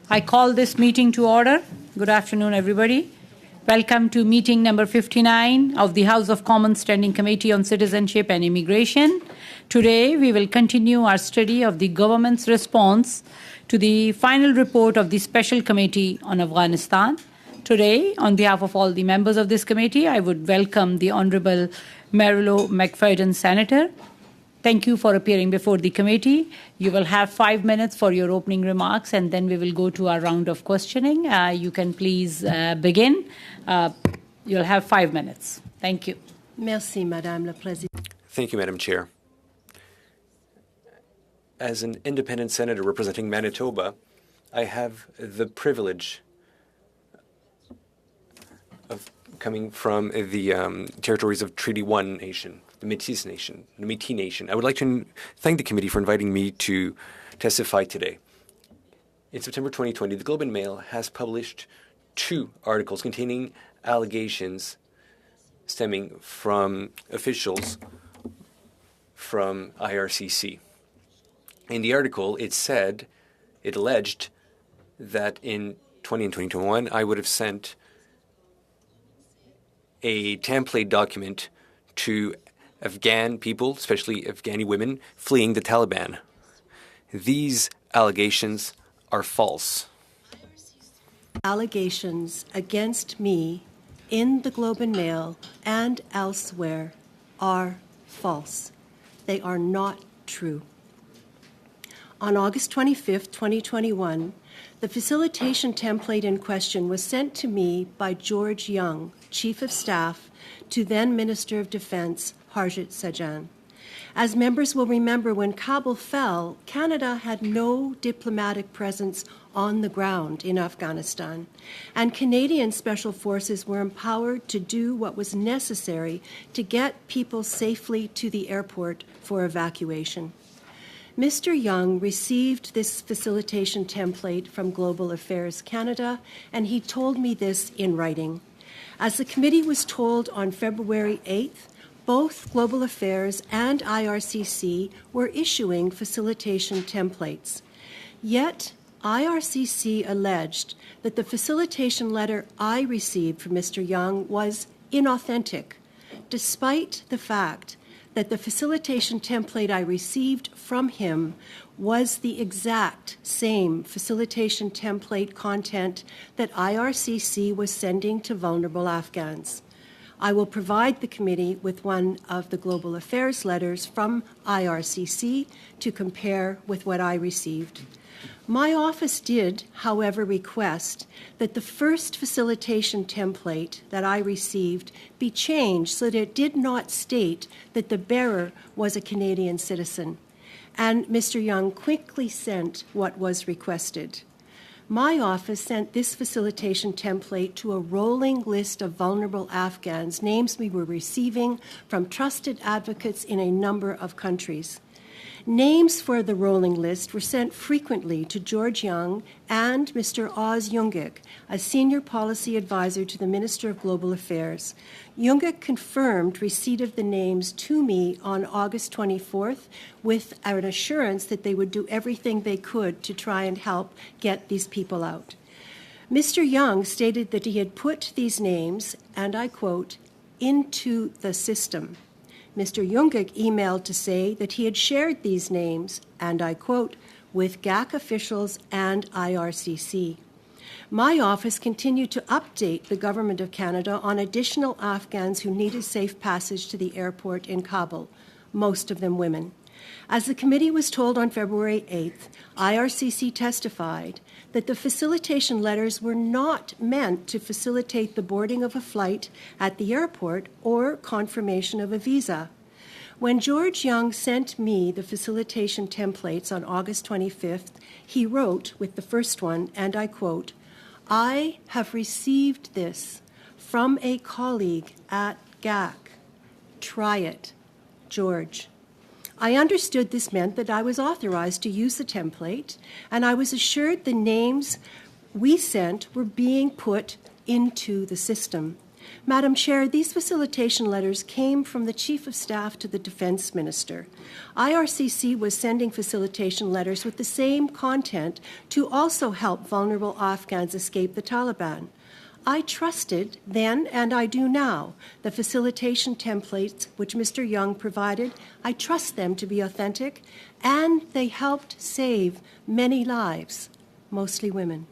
I call this meeting to order. Good afternoon, everybody. Welcome to meeting number 59 of the House of Commons Standing Committee on Citizenship and Immigration. Today, we will continue our study of the government's response to the final report of the Special Committee on Afghanistan. Today, on behalf of all the members of this committee, I would welcome the Honorable Marilo McFadden, Senator. Thank you for appearing before the committee. You will have 5 minutes for your opening remarks, and then we will go to our round of questioning. You can please begin. You'll have 5 minutes. Thank you. Merci, Madame la Présidente. Thank you, Madam Chair. As an independent senator representing Manitoba, I have the privilege of coming from the territories of Treaty 1 Nation, the Métis Nation. I would like to thank the committee for inviting me to testify today. In September 2020, the Globe and Mail has published 2 articles containing allegations stemming from officials from IRCC. In the article, it alleged that in 2020 and 2021, I would have sent a template document to Afghan people, especially Afghani women, fleeing the Taliban. These allegations are false. Allegations against me in the Globe and Mail and elsewhere are false. They are not true. On August 25, 2021, the facilitation template in question was sent to me by George Young, Chief of Staff to then Minister of Defense Harjit Sajjan. As members will remember, when Kabul fell, Canada had no diplomatic presence on the ground in Afghanistan, and Canadian Special Forces were empowered to do what was necessary to get people safely to the airport for evacuation. Mr. Young received this facilitation template from Global Affairs Canada, and he told me this in writing. As the committee was told on February 8th, both Global Affairs and IRCC were issuing facilitation templates. Yet, IRCC alleged that the facilitation letter I received from Mr. Young was inauthentic, despite the fact that the facilitation template I received from him was the exact same facilitation template content that IRCC was sending to vulnerable Afghans. I will provide the committee with one of the Global Affairs letters from IRCC to compare with what I received. My office did, however, request that the first facilitation template that I received be changed so that it did not state that the bearer was a Canadian citizen. And Mr. Young quickly sent what was requested. My office sent this facilitation template to a rolling list of vulnerable Afghans, names we were receiving from trusted advocates in a number of countries. Names for the rolling list were sent frequently to George Young and Mr. Oz Jungik, a senior policy advisor to the Minister of Global Affairs. Jungik confirmed receipt of the names to me on August 24th with an assurance that they would do everything they could to try and help get these people out. Mr. Young stated that he had put these names, and I quote, into the system. Mr. Jungik emailed to say that he had shared these names, and I quote, with GAC officials and IRCC. My office continued to update the Government of Canada on additional Afghans who needed safe passage to the airport in Kabul, most of them women. As the committee was told on February 8th, IRCC testified that the facilitation letters were not meant to facilitate the boarding of a flight at the airport or confirmation of a visa. When George Young sent me the facilitation templates on August 25th, he wrote with the first one, and I quote, I have received this from a colleague at GAC. Try it, George. I understood this meant that I was authorized to use the template, and I was assured the names we sent were being put into the system. Madam Chair, these facilitation letters came from the Chief of Staff to the Defense Minister. IRCC was sending facilitation letters with the same content to also help vulnerable Afghans escape the Taliban. I trusted then, and I do now, the facilitation templates which Mr. Young provided. I trust them to be authentic, and they helped save many lives, mostly women.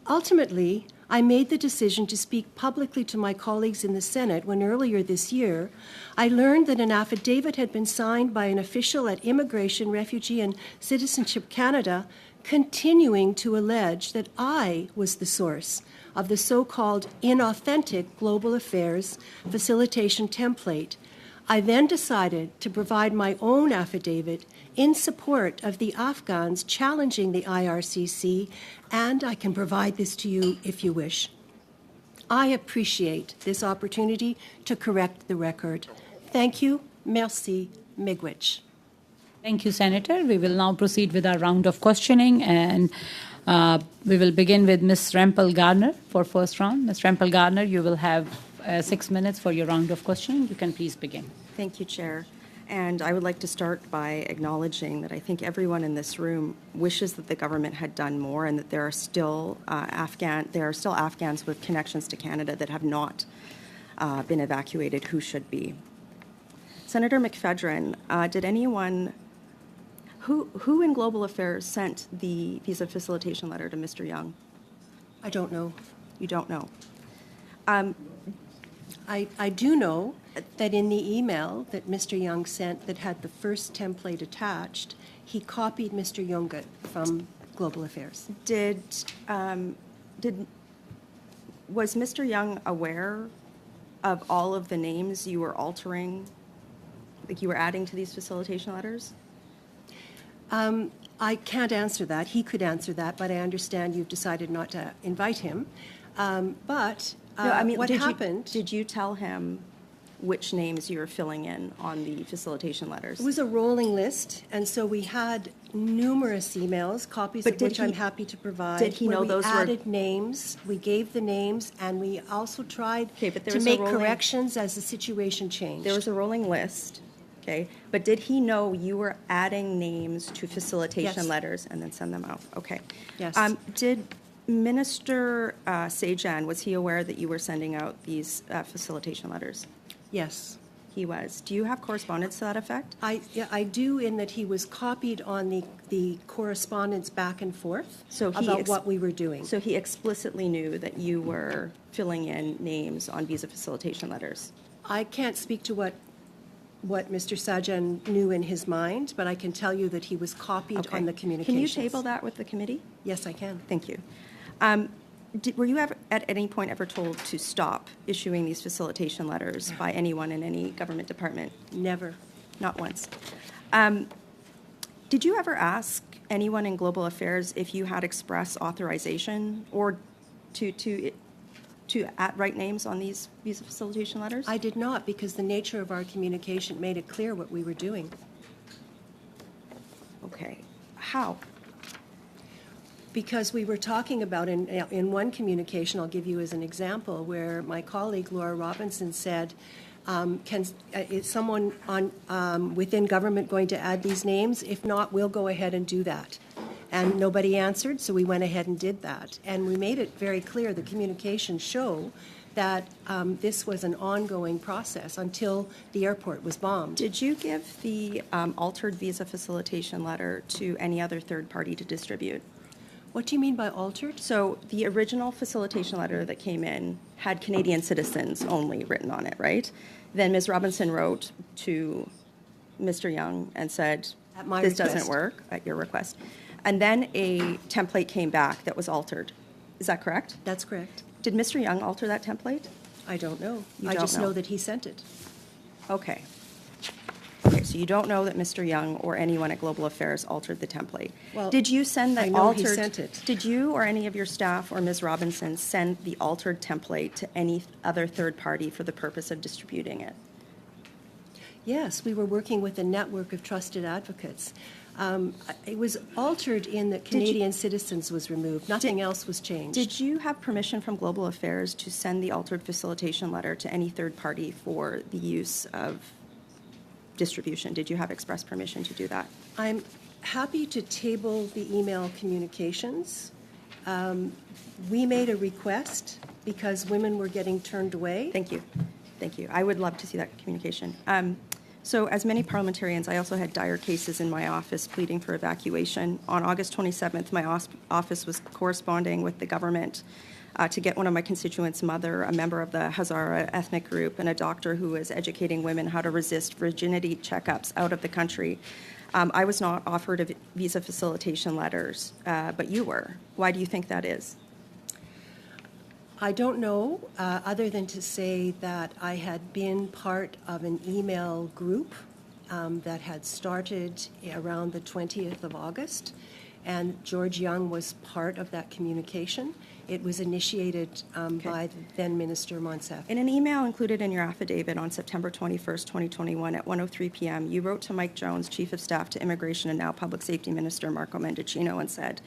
Ultimately, I made the decision to speak publicly to my colleagues in the Senate when earlier this year I learned that an affidavit had been signed by an official at Immigration, Refugee and Citizenship Canada continuing to allege that I was the source of the so-called inauthentic Global Affairs facilitation template. I then decided to provide my own affidavit in support of the Afghans challenging the IRCC, and I can provide this to you if you wish. I appreciate this opportunity to correct the record. Thank you. Merci. Miigwech. Thank you, Senator. We will now proceed with our round of questioning, and we will begin with Ms. Rempel Gardner for first round. Ms. Rempel Gardner, you will have 6 minutes for your round of questioning. You can please begin. Thank you, Chair. And I would like to start by acknowledging that I think everyone in this room wishes that the government had done more, and that there are still Afghans with connections to Canada that have not been evacuated who should be. Senator McPhedran, did anyone who in Global Affairs sent the visa facilitation letter to Mr. Young? I don't know. You don't know. I do know that in the email that Mr. Young sent that had the first template attached, he copied Mr. Yungut from Global Affairs. Was Mr. Young aware of all of the names you were altering, like you were adding to these facilitation letters? I can't answer that. He could answer that, but I understand you've decided not to invite him. What happened? Did you tell him which names you were filling in on the facilitation letters? It was a rolling list, and so we had numerous emails, copies of which I'm happy to provide. Did he know we those added names, we gave the names, and we also tried but there to was make corrections as the situation changed. There was a rolling list, okay? But did he know you were adding names to facilitation Yes. letters and then send them out? Okay. Yes. Did Minister Sajan, was he aware that you were sending out these facilitation letters? Yes. He was. Do you have correspondence to that effect? I do, in that he was copied on the correspondence back and forth about what we were doing. So he explicitly knew that you were filling in names on visa facilitation letters? I can't speak to what Mr. Sajan knew in his mind, but I can tell you that he was copied on the communications. Can you table that with the committee? Yes, I can. Thank you. Were you ever, at any point ever told to stop issuing these facilitation letters by anyone in any government department? Never. Not once. Did you ever ask anyone in Global Affairs if you had express authorization or to write names on these visa facilitation letters? I did not, because the nature of our communication made it clear what we were doing. Okay. How? Because we were talking about, in one communication, I'll give you as an example, where my colleague Laura Robinson said, is someone within government going to add these names? If not, we'll go ahead and do that. And nobody answered, so we went ahead and did that. And we made it very clear, the communications show that this was an ongoing process until the airport was bombed. Did you give the altered visa facilitation letter to any other third party to distribute? What do you mean by altered? So the original facilitation letter that came in had Canadian citizens only written on it, right? Then Ms. Robinson wrote to Mr. Young and said, this doesn't work, at your request. And then a template came back that was altered. Is that correct? That's correct. Did Mr. Young alter that template? I don't know. You I don't just know. know that he sent it. Okay. Okay, so you don't know that Mr. Young or anyone at Global Affairs altered the template. Well, did you send that I know altered? he sent it. Did you or any of your staff or Ms. Robinson send the altered template to any other third party for the purpose of distributing it? Yes, we were working with a network of trusted advocates. It was altered in that Canadian citizens was removed. Nothing else was changed. Did you have permission from Global Affairs to send the altered facilitation letter to any third party for the use of distribution? Did you have express permission to do that? I'm happy to table the email communications. We made a request because women were getting turned away. Thank you. Thank you. I would love to see that communication. So as many parliamentarians, I also had dire cases in my office pleading for evacuation. On August 27th, my office was corresponding with the government to get one of my constituents' mother, a member of the Hazara ethnic group, and a doctor who was educating women how to resist virginity checkups out of the country. I was not offered a visa facilitation letters, but you were. Why do you think that is? I don't know, other than to say that I had been part of an email group that had started around the 20th of August, and George Young was part of that communication. It was initiated by the then Minister Monsef. In an email included in your affidavit on September 21st, 2021 at 1:03 p.m., you wrote to Mike Jones, Chief of Staff to Immigration and now Public Safety Minister Marco Mendicino, and said,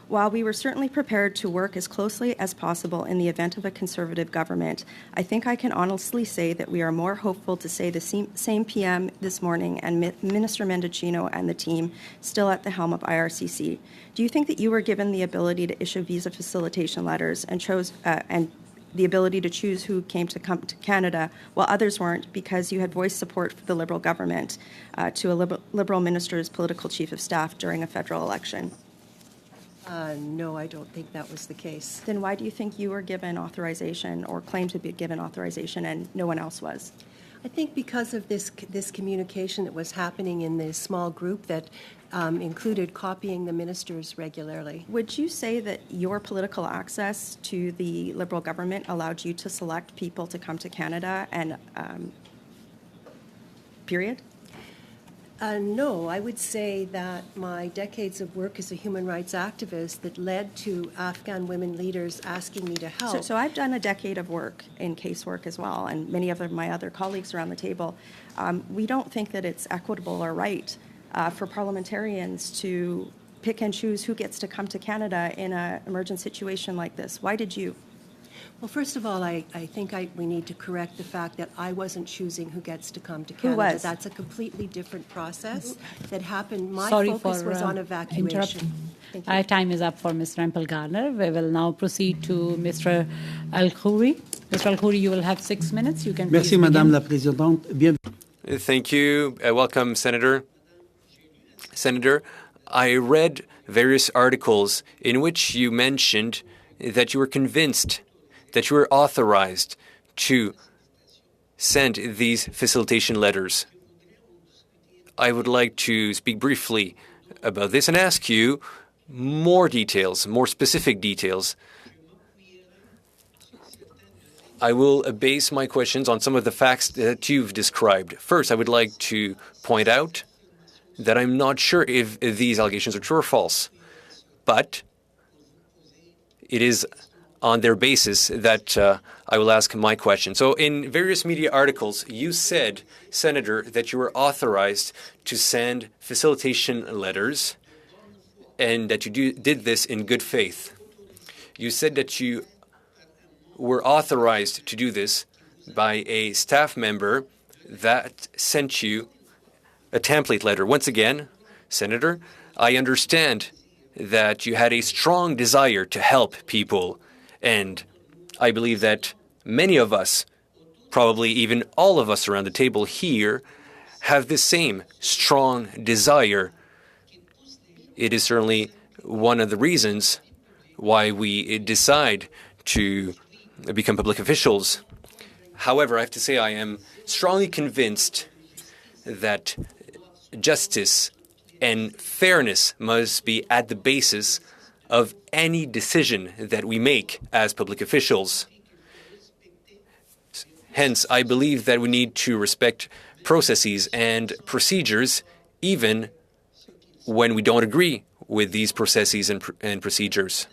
"While we were certainly prepared to work as closely as possible in the event of a Conservative government, I think I can honestly say that we are more hopeful to say the same PM this morning and Minister Mendicino and the team still at the helm of IRCC. Do you think that you were given the ability to issue visa facilitation letters and the ability to choose who came to Canada while others weren't because you had voiced support for the Liberal government to a Liberal minister's political chief of staff during a federal election?" No, I don't think that was the case. Then why do you think you were given authorization or claimed to be given authorization and no one else was? I think because of this communication that was happening in this small group that included copying the ministers regularly. Would you say that your political access to the Liberal government allowed you to select people to come to Canada and period? No, I would say that my decades of work as a human rights activist that led to Afghan women leaders asking me to help. So I've done a decade of work in casework as well, and many of my other colleagues around the table. We don't think that it's equitable or right for parliamentarians to pick and choose who gets to come to Canada in an emergent situation like this. Why did you? Well, first of all, I think we need to correct the fact that I wasn't choosing who gets to come to Canada. Who was? That's a completely different process that happened. My Sorry focus for was on evacuation. interrupting. Thank you. Our time is up for Ms. Rempel Garner. We will now proceed to Mr. Al-Khouri. Mr. Al-Khouri, you will have 6 minutes. You can Merci, please Madame begin. la Présidente. Thank you. Welcome, Senator. Senator, I read various articles in which you mentioned that you were convinced that you were authorized to send these facilitation letters. I would like to speak briefly about this and ask you more details, more specific details. I will base my questions on some of the facts that you've described. First, I would like to point out that I'm not sure if these allegations are true or false, but it is on their basis that I will ask my question. So in various media articles, you said, Senator, that you were authorized to send facilitation letters and that you did this in good faith. You said that you were authorized to do this by a staff member that sent you a template letter. Once again, Senator, I understand that you had a strong desire to help people, and I believe that many of us, probably even all of us around the table here, have the same strong desire. It is certainly one of the reasons why we decide to become public officials. However, I have to say I am strongly convinced that justice and fairness must be at the basis of any decision that we make as public officials. Hence, I believe that we need to respect processes and procedures even when we don't agree with these processes and procedures.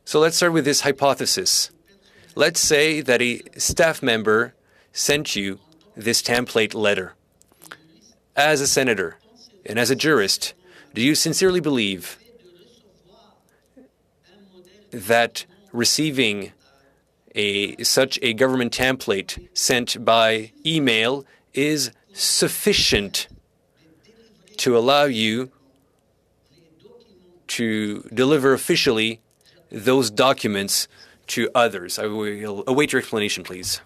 So let's start with this hypothesis. Let's say that a staff member sent you this template letter. As a senator and as a jurist, Do you sincerely believe that receiving such a government template sent by email is sufficient to allow you to deliver officially those documents to others? I will await your explanation, please.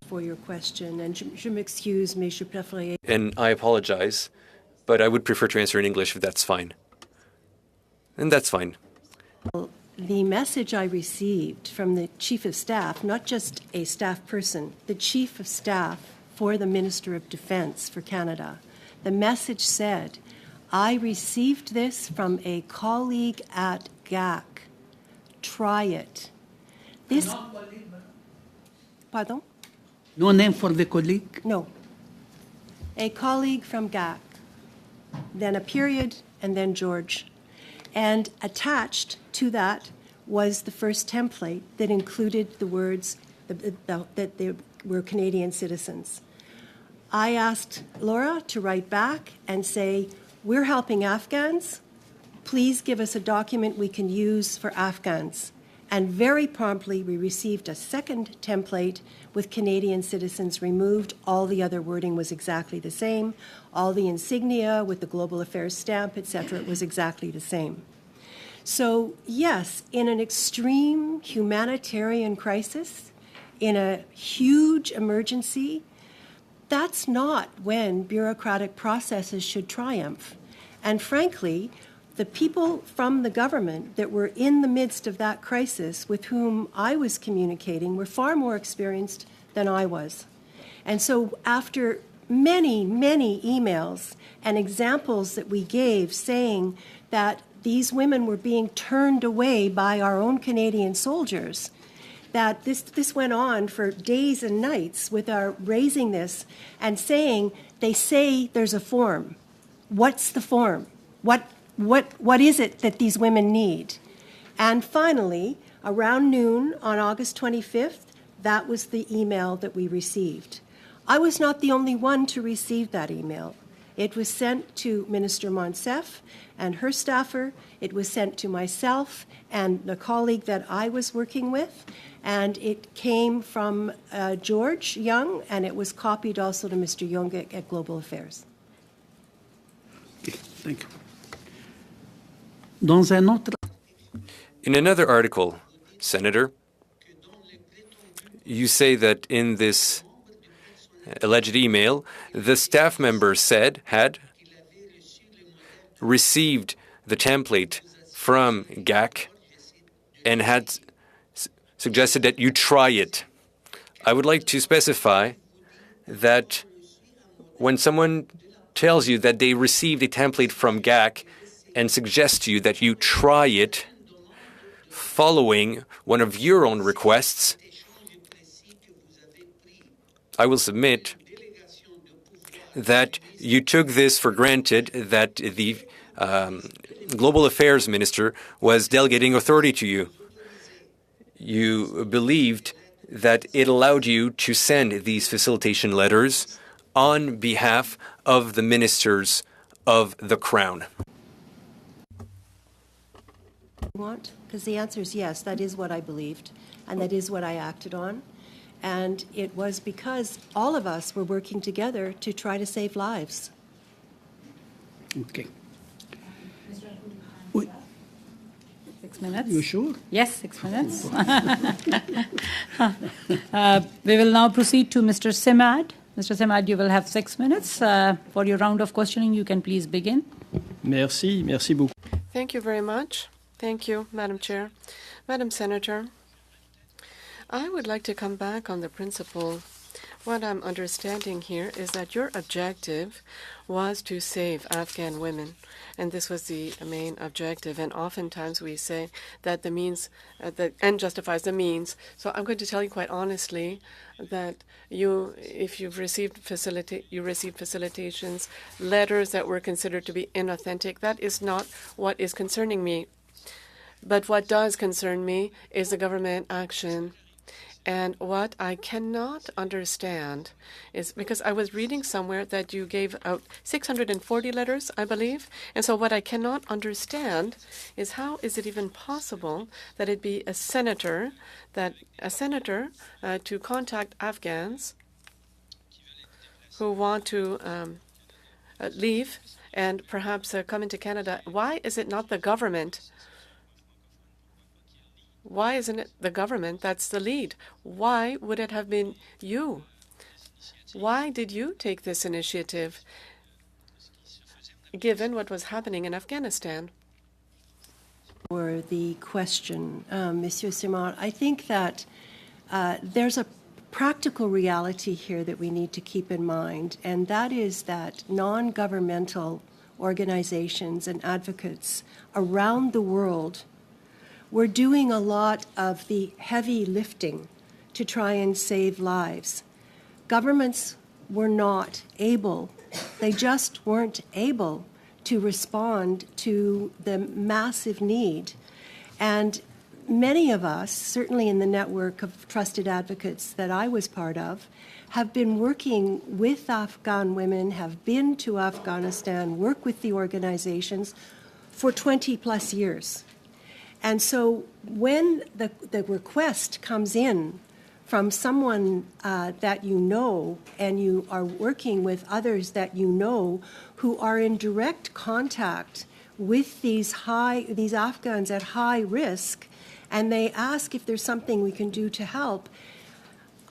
For your question, and je m'excuse, mais je préférerais. And I apologize, but I would prefer to answer in English if that's fine. And that's fine. The message I received from the Chief of Staff, not just a staff person, the Chief of Staff for the Minister of Defence for Canada, the message said, I received this from a colleague at GAC. Try it. This. Pardon? No name for the colleague? No. A colleague from GAC, then a period, and then George. And attached to that was the first template that included the words that they were Canadian citizens. I asked Laura to write back and say, we're helping Afghans. Please give us a document we can use for Afghans. And very promptly, we received a second template with Canadian citizens removed. All the other wording was exactly the same. All the insignia with the Global Affairs stamp, etc., was exactly the same. So, yes, in an extreme humanitarian crisis, in a huge emergency, that's not when bureaucratic processes should triumph. And frankly, the people from the government that were in the midst of that crisis with whom I was communicating were far more experienced than I was. And so after many, many emails and examples that we gave saying that these women were being turned away by our own Canadian soldiers, that this went on for days and nights with our raising this and saying, they say there's a form. What's the form? What is it that these women need? And finally, around noon on August 25th, that was the email that we received. I was not the only one to receive that email. It was sent to Minister Monsef and her staffer. It was sent to myself and the colleague that I was working with. And it came from George Young, and it was copied also to Mr. Young at Global Affairs. Okay, thank you. Dans un autre... In another article, Senator, you say that in this alleged email, the staff member had received the template from GAC and had suggested that you try it. I would like to specify that when someone tells you that they received a template from GAC and suggests to you that you try it following one of your own requests, I will submit that you took this for granted, that the Global Affairs Minister was delegating authority to you. You believed that it allowed you to send these facilitation letters on behalf of the ministers of the Crown. Want? Because the answer is yes, that is what I believed, and that is what I acted on. And it was because all of us were working together to try to save lives. Okay. Oui. 6 minutes? You sure? Yes, 6 minutes. We will now proceed to Mr. Simad. Mr. Simad, you will have 6 minutes. For your round of questioning, you can please begin. Merci beaucoup. Thank you very much. Thank you, Madam Chair. Madam Senator, I would like to come back on the principle. What I'm understanding here is that your objective was to save Afghan women, and this was the main objective. And oftentimes we say that the means, the end justifies the means. So I'm going to tell you quite honestly that if you've received facilitations, letters that were considered to be inauthentic, that is not what is concerning me. But what does concern me is the government action. And what I cannot understand is because I was reading somewhere that you gave out 640 letters, I believe. And so what I cannot understand is how is it even possible that it be a senator to contact Afghans who want to leave and perhaps come into Canada. Why is it not the government? Why isn't it the government that's the lead? Why would it have been you? Why did you take this initiative, given what was happening in Afghanistan? For the question, Monsieur Simard, I think that there's a practical reality here that we need to keep in mind, and that is that non-governmental organizations and advocates around the world were doing a lot of the heavy lifting to try and save lives. Governments were not able, they just weren't able to respond to the massive need. And many of us, certainly in the network of trusted advocates that I was part of, have been working with Afghan women, have been to Afghanistan, work with the organizations for 20 plus years. And so when the request comes in from someone that you know, and you are working with others that you know who are in direct contact with these Afghans at high risk, and they ask if there's something we can do to help,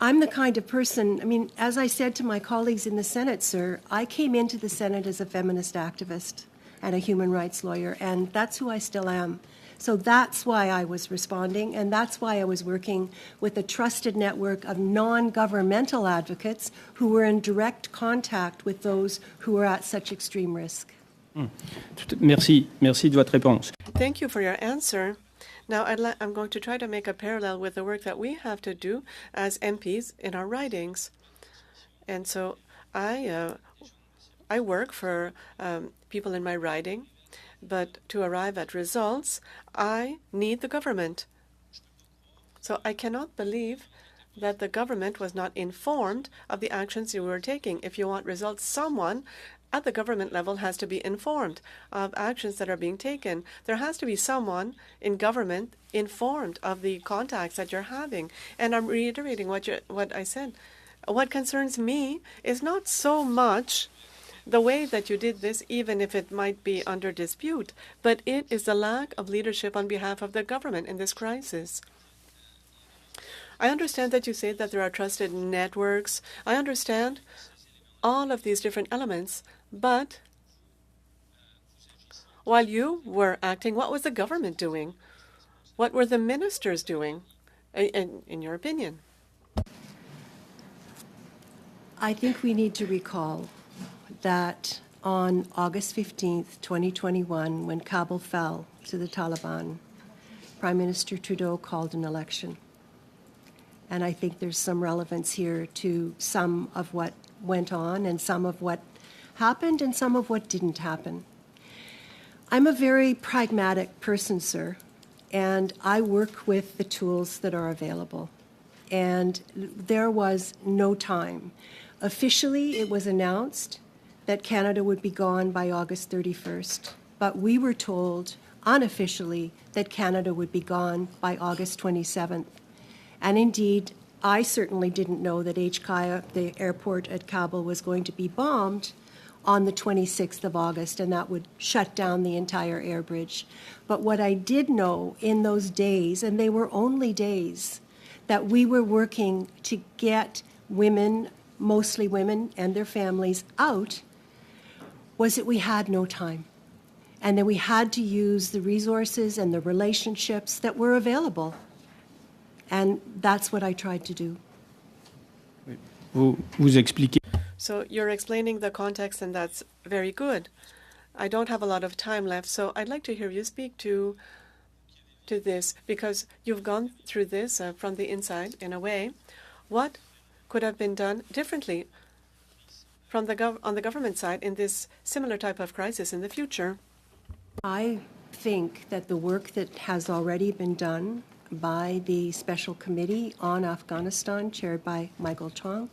I'm the kind of person, I mean, as I said to my colleagues in the Senate, sir, I came into the Senate as a feminist activist and a human rights lawyer, and that's who I still am. So that's why I was responding, and that's why I was working with a trusted network of non-governmental advocates who were in direct contact with those who were at such extreme risk. Merci de votre réponse. Thank you for your answer. Now, I'm going to try to make a parallel with the work that we have to do as MPs in our ridings. And so I work for people in my riding, but to arrive at results, I need the government. So I cannot believe that the government was not informed of the actions you were taking. If you want results, someone at the government level has to be informed of actions that are being taken. There has to be someone in government informed of the contacts that you're having. And I'm reiterating what I said. What concerns me is not so much the way that you did this, even if it might be under dispute, but it is the lack of leadership on behalf of the government in this crisis. I understand that you say that there are trusted networks. I understand all of these different elements, but while you were acting, what was the government doing? What were the ministers doing, in your opinion? I think we need to recall that on August 15th, 2021, when Kabul fell to the Taliban, Prime Minister Trudeau called an election. And I think there's some relevance here to some of what went on and some of what happened and some of what didn't happen. I'm a very pragmatic person, sir, and I work with the tools that are available. And there was no time. Officially, it was announced that Canada would be gone by August 31st, but we were told unofficially that Canada would be gone by August 27th. And indeed, I certainly didn't know that HKIA, the airport at Kabul, was going to be bombed on the 26th of August, and that would shut down the entire air bridge. But what I did know in those days, and they were only days, that we were working to get women, mostly women and their families, out, was that we had no time. And that we had to use the resources and the relationships that were available. And that's what I tried to do. Vous expliquez. So you're explaining the context, and that's very good. I don't have a lot of time left, so I'd like to hear you speak to this, because you've gone through this from the inside, in a way. What could have been done differently from on the government side in this similar type of crisis in the future? I think that the work that has already been done by the Special Committee on Afghanistan, chaired by Michael Chong.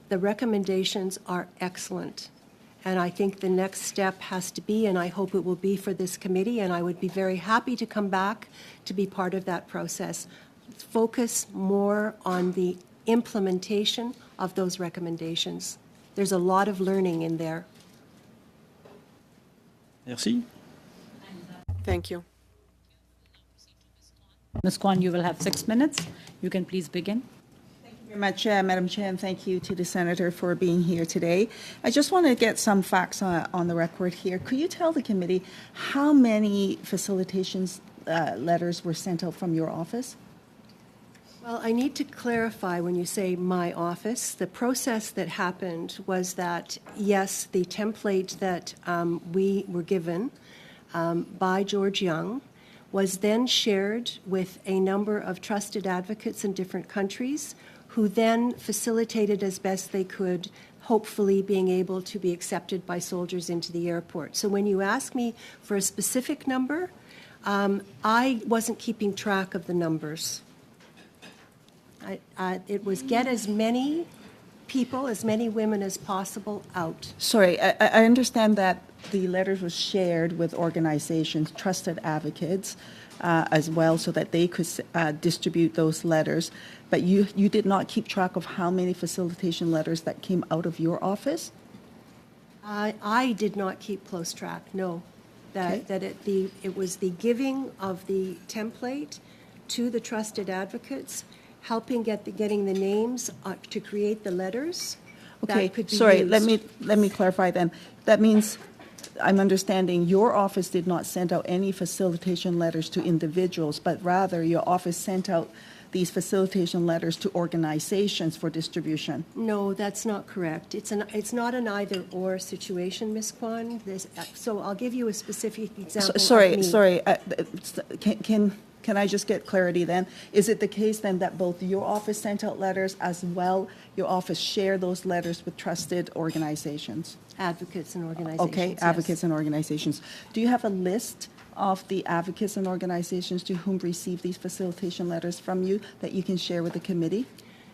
The recommendations are excellent. And I think the next step has to be, and I hope it will be for this committee, and I would be very happy to come back to be part of that process, focus more on the implementation of those recommendations. There's a lot of learning in there. Merci. Thank you. Ms. Kwan, you will have 6 minutes. You can please begin. Very much, Madam Chair, and thank you to the Senator for being here today. I just want to get some facts on the record here. Could you tell the committee how many facilitations letters were sent out from your office? Well, I need to clarify when you say my office. The process that happened was that, yes, the template that we were given by George Young was then shared with a number of trusted advocates in different countries who then facilitated as best they could, hopefully being able to be accepted by soldiers into the airport. So when you ask me for a specific number, I wasn't keeping track of the numbers. It was get as many people, as many women as possible out. Sorry, I understand that the letters were shared with organizations, trusted advocates, as well, so that they could distribute those letters. But you did not keep track of how many facilitation letters that came out of your office? I did not keep close track, no. It was the giving of the template to the trusted advocates, helping getting the names to create the letters. Okay, that could be sorry, used. let me clarify then. That means I'm understanding your office did not send out any facilitation letters to individuals, but rather your office sent out these facilitation letters to organizations for distribution. No, that's not correct. It's not an either-or situation, Ms. Kwan. So I'll give you a specific example. Sorry. Can I just get clarity then? Is it the case then that both your office sent out letters as well your office share those letters with trusted organizations? Advocates and organizations. Okay, yes. advocates and organizations. Do you have a list of the advocates and organizations to whom received these facilitation letters from you that you can share with the committee?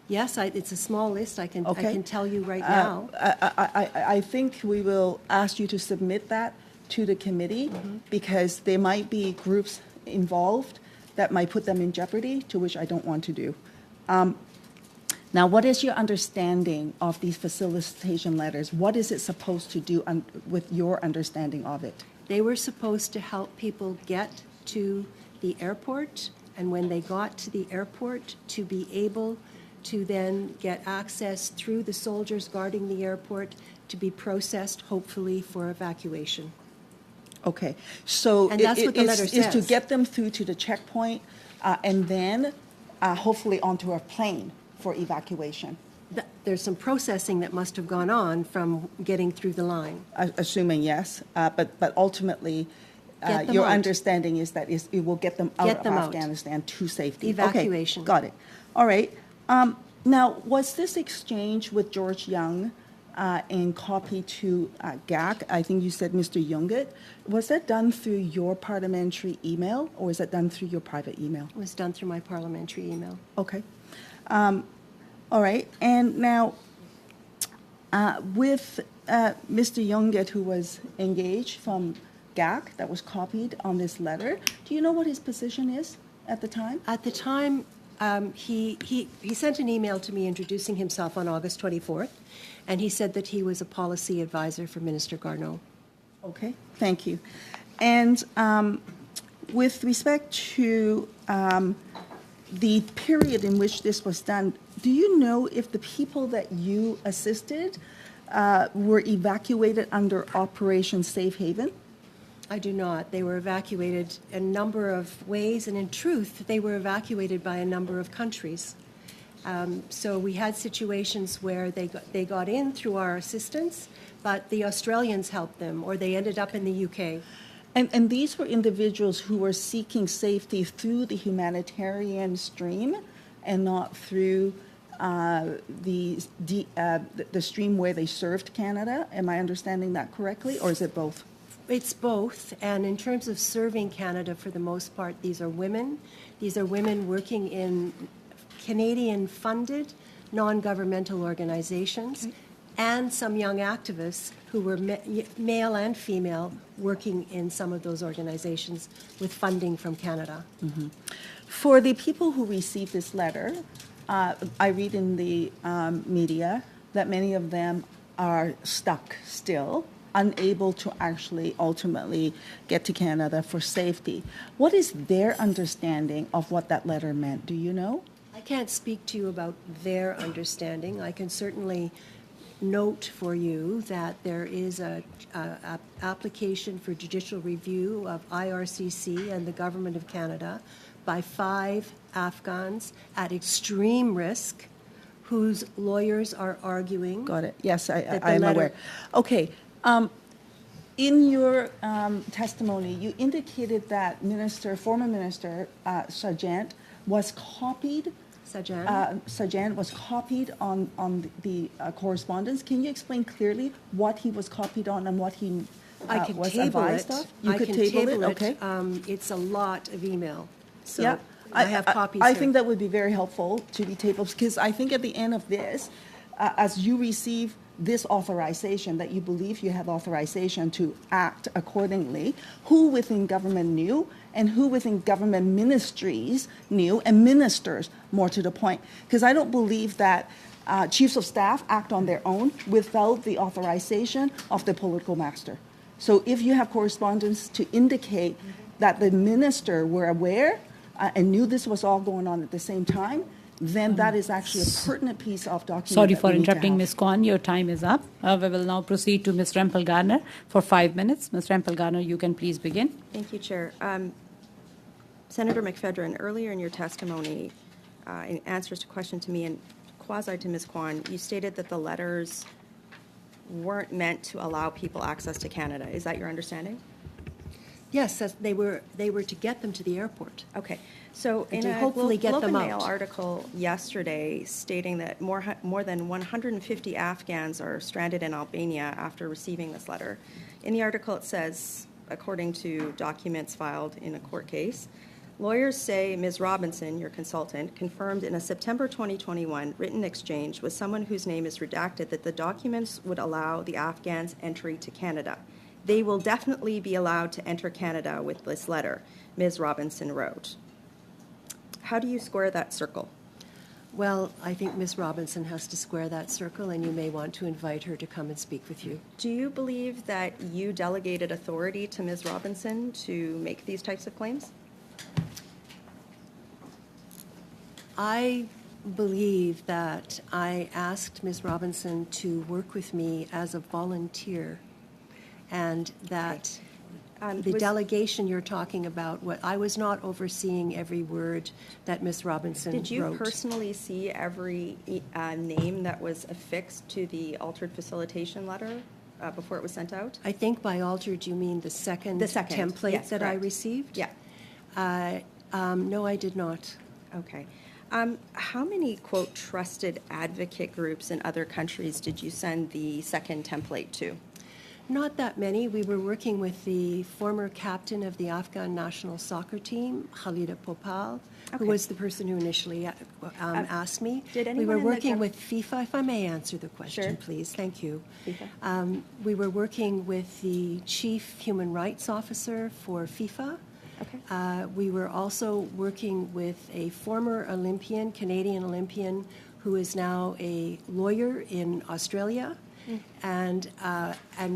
Yes, it's a small list. I can tell you right now. I think we will ask you to submit that to the committee because there might be groups involved that might put them in jeopardy, to which I don't want to do. Now, what is your understanding of these facilitation letters? What is it supposed to do with your understanding of it? They were supposed to help people get to the airport, and when they got to the airport, to be able to then get access through the soldiers guarding the airport to be processed, hopefully, for evacuation. Okay, so And that's what the letter is to says. get them through to the checkpoint and then hopefully onto a plane for evacuation. There's some processing that must have gone on from getting through the line. Assuming yes, but ultimately Get them your out. understanding is that it will get them out Get of them out. Afghanistan to safety. Evacuation. Okay, got it. All right. Now, was this exchange with George Young in copy to GAC? I think you said Mr. Yungat. Was that done through your parliamentary email or was that done through your private email? It was done through my parliamentary email. Okay. All right. And now, with Mr. Yungat, who was engaged from GAC, that was copied on this letter, do you know what his position is at the time? At the time, he sent an email to me introducing himself on August 24th, and he said that he was a policy advisor for Minister Garneau. Okay, thank you. And with respect to the period in which this was done, do you know if the people that you assisted were evacuated under Operation Safe Haven? I do not. They were evacuated a number of ways, and in truth, they were evacuated by a number of countries. So we had situations where they got in through our assistance, but the Australians helped them, or they ended up in the UK. And these were individuals who were seeking safety through the humanitarian stream and not through the stream where they served Canada. Am I understanding that correctly, or is it both? It's both, and in terms of serving Canada, for the most part, these are women. These are women working in Canadian-funded, non-governmental organizations, and some young activists who were male and female working in some of those organizations with funding from Canada. For the people who received this letter, I read in the media that many of them are stuck still, unable to actually ultimately get to Canada for safety. What is their understanding of what that letter meant? Do you know? I can't speak to you about their understanding. I can certainly note for you that there is a application for judicial review of IRCC and the Government of Canada by 5 Afghans at extreme risk, whose lawyers are arguing. Got it. Yes, that the I'm letter- aware. Okay. In your testimony, you indicated that former Minister Sajant was copied. Sajant was copied on the correspondence. Can you explain clearly what he was copied on and what he I can was table advised it. of? You I could can table it. Okay. It's a lot of email, so Yeah. I have copies I here. think that would be very helpful to be tabled, because I think at the end of this, as you receive this authorization, that you believe you have authorization to act accordingly, who within government knew and who within government ministries knew, and ministers, more to the point. Because I don't believe that chiefs of staff act on their own without the authorization of the political master. So if you have correspondence to indicate that the minister were aware and knew this was all going on at the same time, then that is actually a pertinent piece of document. Sorry that for we need to interrupting, have. Ms. Kwan. Your time is up. We will now proceed to Ms. Rempel-Garner for 5 minutes. Ms. Rempel-Garner, you can please begin. Thank you, Chair. Senator McFedrin, earlier in your testimony, in answers to question to me and quasi to Ms. Kwan, you stated that the letters weren't meant to allow people access to Canada. Is that your understanding? Yes, they were to get them to the airport. Okay. So And in to a hopefully get Globe them and Mail out. article yesterday stating that more than 150 Afghans are stranded in Albania after receiving this letter. In the article it says, according to documents filed in a court case, lawyers say Ms. Robinson, your consultant, confirmed in a September 2021 written exchange with someone whose name is redacted that the documents would allow the Afghans entry to Canada. They will definitely be allowed to enter Canada with this letter, Ms. Robinson wrote. How do you square that circle? Well, I think Ms. Robinson has to square that circle, and you may want to invite her to come and speak with you. Do you believe that you delegated authority to Ms. Robinson to make these types of claims? I believe that I asked Ms. Robinson to work with me as a volunteer, and that the delegation you're talking about, I was not overseeing every word that Ms. Robinson wrote. Did you personally see every name that was affixed to the altered facilitation letter before it was sent out? I think by altered you mean the second template yes, that I correct. received? Yeah. No, I did not. Okay. How many, quote, trusted advocate groups in other countries did you send the second template to? Not that many. We were working with the former captain of the Afghan national soccer team, Khalida Popal, who Okay. was the person who initially asked me. did we anyone were in the working with FIFA, if I may answer the question, Sure. please. Thank you. FIFA. We were working with the chief human rights officer for FIFA. Okay. We were also working with a former Olympian, Canadian Olympian, who is now a lawyer in Australia. And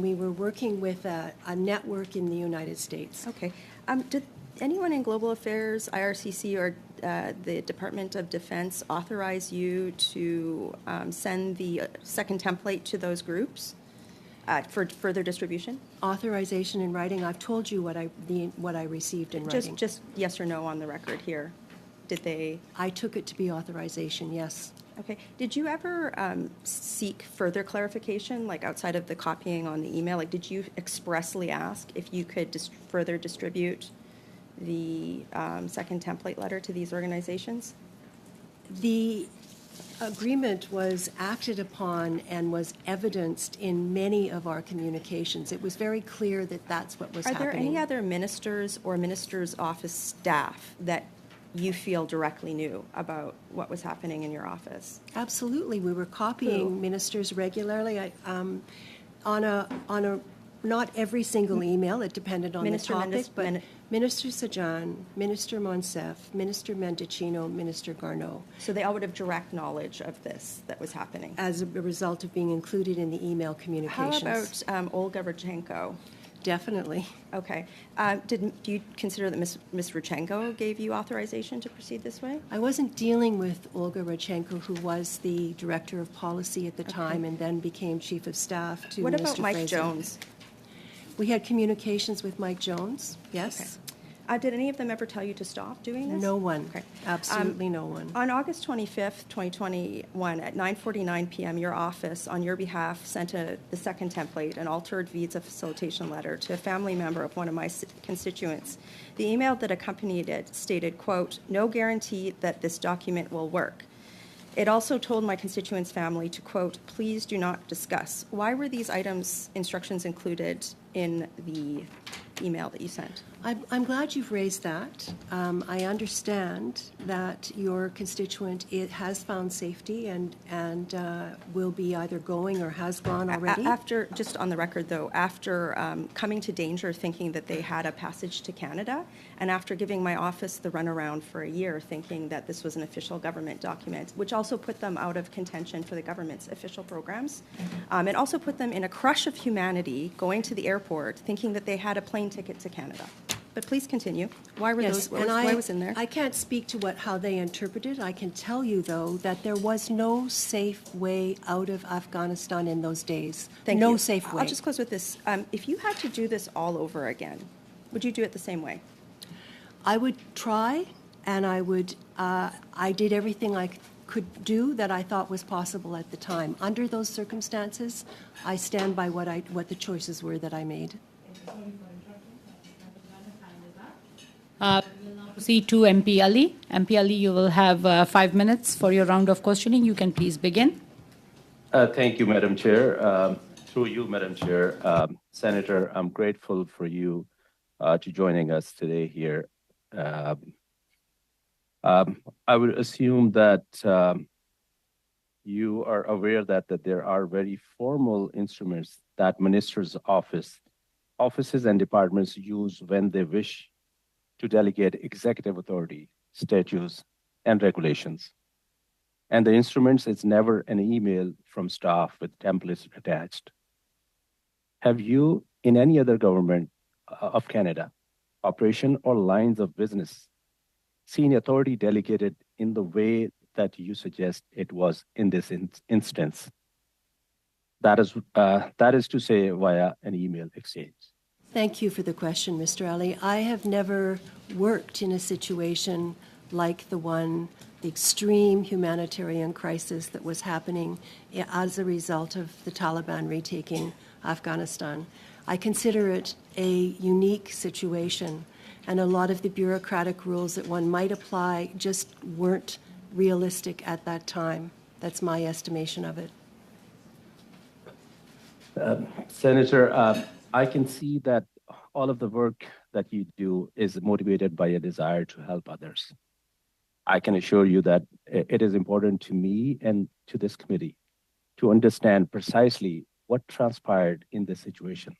we were working with a network in the United States. Okay. Did anyone in Global Affairs, IRCC, or the Department of Defense authorize you to send the second template to those groups for further distribution? Authorization in writing. I've told you what I received in writing. Just yes or no on the record here. Did they? I took it to be authorization. Yes. Okay. Did you ever seek further clarification, like outside of the copying on the email? Like, did you expressly ask if you could further distribute the second template letter to these organizations? agreement was acted upon and was evidenced in many of our communications. It was very clear that that's what was Are happening. there any other ministers or ministers' office staff that you feel directly knew about what was happening in your office? Absolutely. We were copying Who? ministers regularly. On a not every single email, it depended on Minister the topic, but Mendes- Minister Sajan, Minister Monsef, Minister Mendicino, Minister Garneau, So they all would have direct knowledge of this that was happening. as a result of being included in the email How communications. about Olga Rodchenko? Definitely. Okay. Do you consider that Ms. Rodchenko gave you authorization to proceed this way? I wasn't dealing with Olga Rodchenko, who was the director of policy at the time and then became chief of staff to What Minister about Mike Fraser. Jones? We had communications with Mike Jones, yes. Did any of them ever tell you to stop doing this? No one, Okay. absolutely no one. On August 25th, 2021, at 9:49 p.m., your office, on your behalf, sent the second template, an altered visa facilitation letter, to a family member of one of my constituents. The email that accompanied it stated, quote, "No guarantee that this document will work." It also told my constituent's family to, quote, "Please do not discuss." Why were these items, instructions included in the email that you sent? I'm glad you've raised that. I understand that your constituent has found safety and will be either going or has gone already. After, just on the record though, after coming to danger thinking that they had a passage to Canada, and after giving my office the runaround for a year thinking that this was an official government document, which also put them out of contention for the government's official programs, and also put them in a crush of humanity going to the airport thinking that they had a plane ticket to Canada. But please continue. Why were Yes, those? and Why was in there? I can't speak to how they interpreted. I can tell you, though, that there was no safe way out of Afghanistan in those days. Thank no you. safe way. I'll just close with this. If you had to do this all over again, would you do it the same way? I would try, and I would. I did everything I could do that I thought was possible at the time. Under those circumstances, I stand by what the choices were that I made. Proceed to MP Ali. MP Ali, you will have 5 minutes for your round of questioning. You can please begin. Thank you, Madam Chair. Through you, Madam Chair, Senator, I'm grateful for you to joining us today here. I would assume that you are aware that there are very formal instruments that ministers' offices and departments use when they wish to delegate executive authority, statutes, and regulations. And the instruments is never an email from staff with templates attached. Have you, in any other government of Canada, operation or lines of business, seen authority delegated in the way that you suggest it was in this instance? That is to say, via an email exchange. Thank you for the question, Mr. Ali. I have never worked in a situation like the extreme humanitarian crisis that was happening as a result of the Taliban retaking Afghanistan. I consider it a unique situation, and a lot of the bureaucratic rules that one might apply just weren't realistic at that time. That's my estimation of it. Senator, I can see that all of the work that you do is motivated by a desire to help others. I can assure you that it is important to me and to this committee to understand precisely what transpired in this situation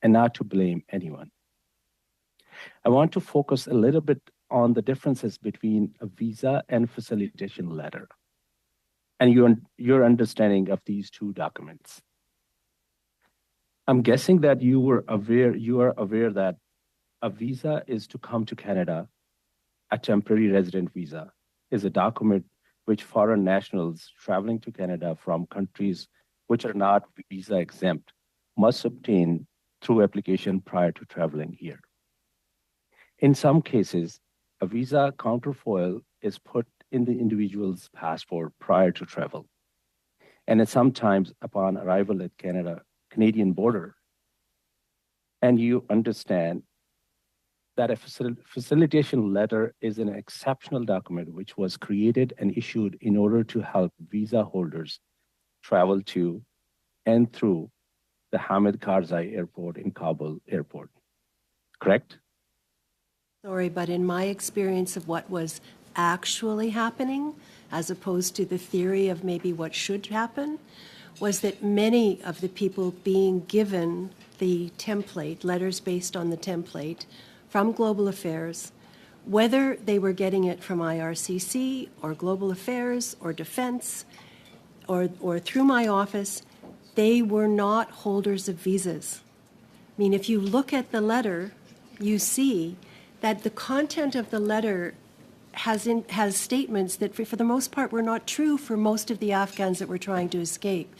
and not to blame anyone. I want to focus a little bit on the differences between a visa and facilitation letter and your understanding of these two documents. I'm guessing that you are aware that a visa is to come to Canada. A temporary resident visa is a document which foreign nationals traveling to Canada from countries which are not visa exempt must obtain through application prior to traveling here. In some cases, a visa counterfoil is put in the individual's passport prior to travel. And sometimes upon arrival at Canadian border, and you understand that a facilitation letter is an exceptional document which was created and issued in order to help visa holders travel to and through the Hamid Karzai Airport in Kabul Airport. Correct? Sorry, but in my experience of what was actually happening, as opposed to the theory of maybe what should happen, was that many of the people being given the template, letters based on the template from Global Affairs, whether they were getting it from IRCC or Global Affairs or Defense or through my office, they were not holders of visas. I mean, if you look at the letter, you see that the content of the letter has statements that, for the most part, were not true for most of the Afghans that were trying to escape.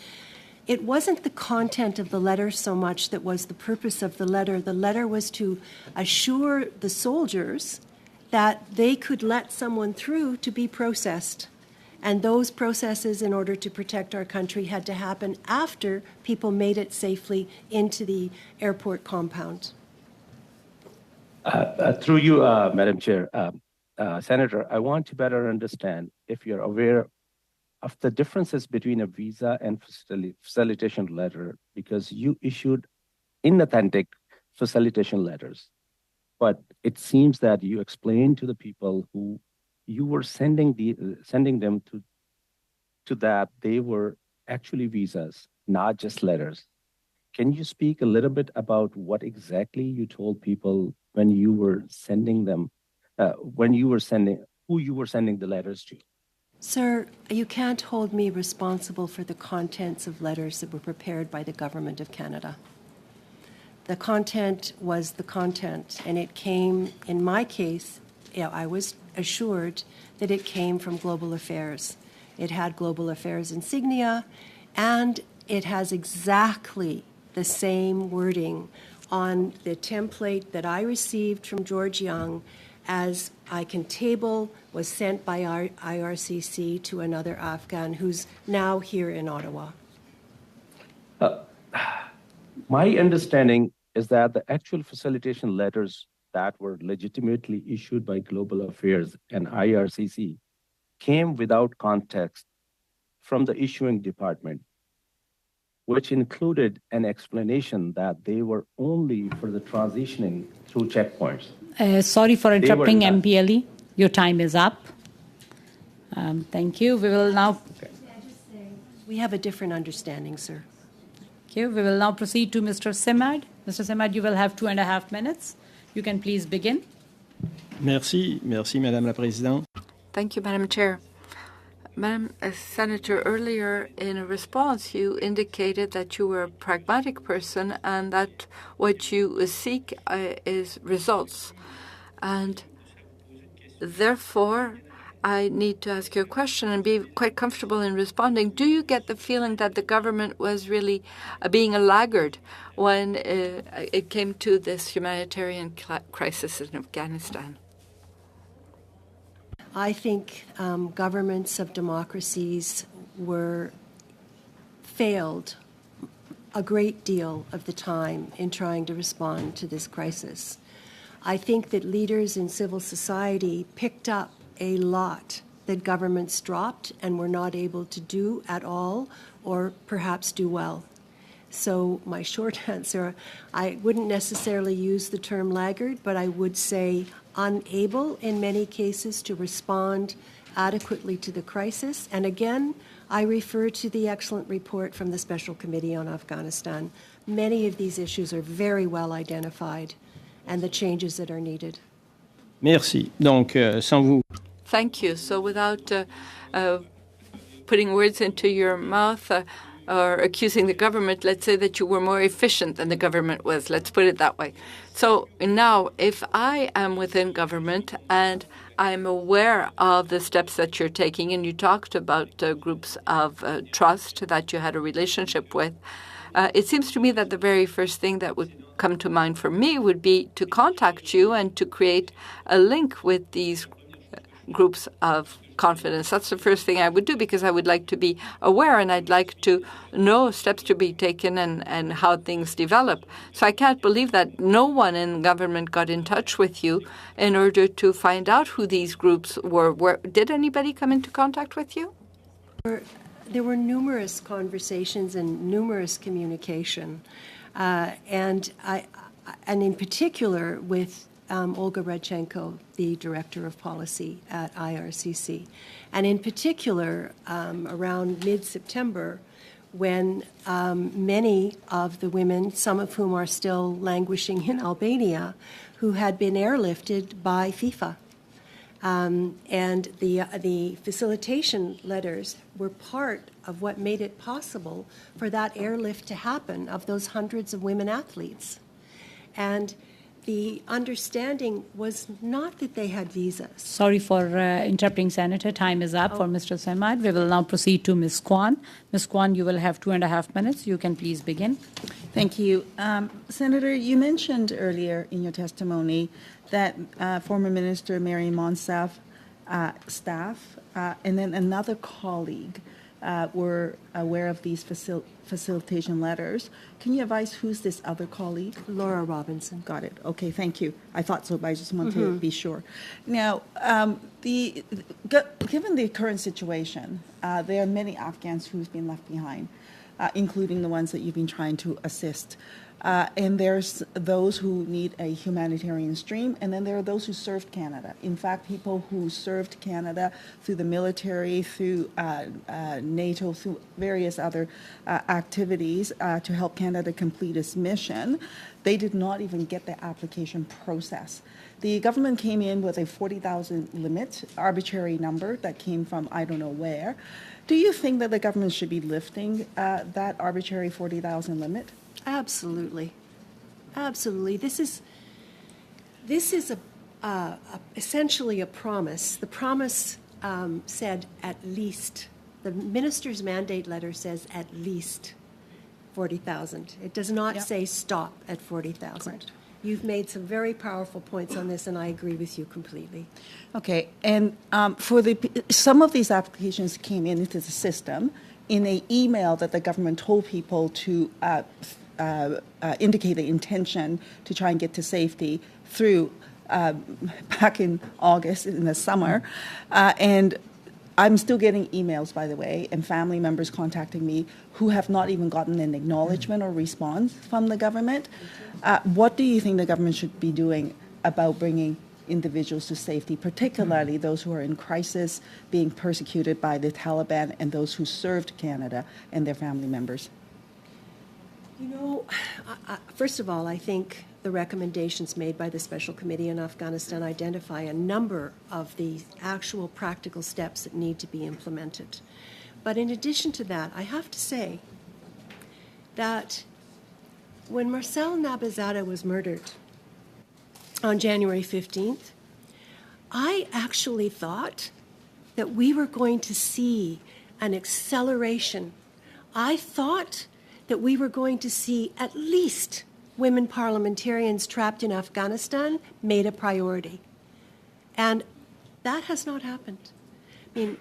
It wasn't the content of the letter so much that was the purpose of the letter. The letter was to assure the soldiers that they could let someone through to be processed. And those processes, in order to protect our country, had to happen after people made it safely into the airport compound. Through you, Madam Chair, Senator, I want to better understand if you're aware of the differences between a visa and facilitation letter, because you issued inauthentic facilitation letters. But it seems that you explained to the people who you were sending them to that they were actually visas, not just letters. Can you speak a little bit about what exactly you told people when you were sending them, who you were sending the letters to? Sir, you can't hold me responsible for the contents of letters that were prepared by the Government of Canada. The content was the content, and it came, in my case, I was assured that it came from Global Affairs. It had Global Affairs insignia, and it has exactly the same wording on the template that I received from George Young as I can table was sent by our IRCC to another Afghan who's now here in Ottawa. My understanding is that the actual facilitation letters that were legitimately issued by Global Affairs and IRCC came without context from the issuing department, which included an explanation that they were only for the transitioning through checkpoints. Sorry for interrupting, MPLE. Your time is up. Thank you. We will now. We have a different understanding, sir. Thank you. We will now proceed to Mr. Simad. Mr. Simad, you will have 2.5 minutes. You can please begin. Merci, Madame la Présidente. Thank you, Madam Chair. Madam Senator, earlier in a response, you indicated that you were a pragmatic person and that what you seek is results. And therefore, I need to ask you a question and be quite comfortable in responding. Do you get the feeling that the government was really being a laggard when it came to this humanitarian crisis in Afghanistan? I think governments of democracies failed a great deal of the time in trying to respond to this crisis. I think that leaders in civil society picked up a lot that governments dropped and were not able to do at all, or perhaps do well. So my short answer, I wouldn't necessarily use the term laggard, but I would say unable in many cases to respond adequately to the crisis. And again, I refer to the excellent report from the Special Committee on Afghanistan. Many of these issues are very well identified and the changes that are needed. Merci. Donc, sans vous. Thank you. So without putting words into your mouth or accusing the government, let's say that you were more efficient than the government was. Let's put it that way. So now, if I am within government and I'm aware of the steps that you're taking, and you talked about groups of trust that you had a relationship with, it seems to me that the very first thing that would come to mind for me would be to contact you and to create a link with these groups of confidence. That's the first thing I would do, because I would like to be aware and I'd like to know steps to be taken and how things develop. So I can't believe that no one in government got in touch with you in order to find out who these groups were. Did anybody come into contact with you? There were numerous conversations and numerous communication, and in particular with Olga Redchenko, the Director of Policy at IRCC, and in particular around mid-September, when many of the women, some of whom are still languishing in Albania, who had been airlifted by FIFA. And the facilitation letters were part of what made it possible for that airlift to happen of those hundreds of women athletes. And the understanding was not that they had visas. Sorry for interrupting, Senator. Time is up for Mr. Semad. We will now proceed to Ms. Kwan. Ms. Kwan, you will have 2.5 minutes. You can please begin. Thank you. Senator, you mentioned earlier in your testimony that former Minister Mary Monsaf's staff and then another colleague were aware of these facilitation letters. Can you advise who's this other colleague? Laura Robinson. Got it. Okay, thank you. I thought so, but I just want to be sure. Now, given the current situation, there are many Afghans who've been left behind, including the ones that you've been trying to assist. And there's those who need a humanitarian stream, and then there are those who served Canada. In fact, people who served Canada through the military, through NATO, through various other activities to help Canada complete its mission, they did not even get the application process. The government came in with a 40,000 limit, arbitrary number that came from I don't know where. Do you think that the government should be lifting that arbitrary 40,000 limit? Absolutely, absolutely. This is essentially a promise. The promise said at least. The minister's mandate letter says at least 40,000. It does not say stop at 40,000. You've made some very powerful points on this, and I agree with you completely. Okay, and some of these applications came into the system in an email that the government told people to indicate the intention to try and get to safety through back in August in the summer. And I'm still getting emails, by the way, and family members contacting me who have not even gotten an acknowledgement or response from the government. What do you think the government should be doing about bringing individuals to safety, particularly those who are in crisis, being persecuted by the Taliban, and those who served Canada and their family members? You know, first of all, I think the recommendations made by the Special Committee on Afghanistan identify a number of the actual practical steps that need to be implemented. But in addition to that, I have to say that when Marcel Nabizadeh was murdered on January 15th, I actually thought that we were going to see an acceleration. I thought that we were going to see at least women parliamentarians trapped in Afghanistan made a priority. And that has not happened. I mean,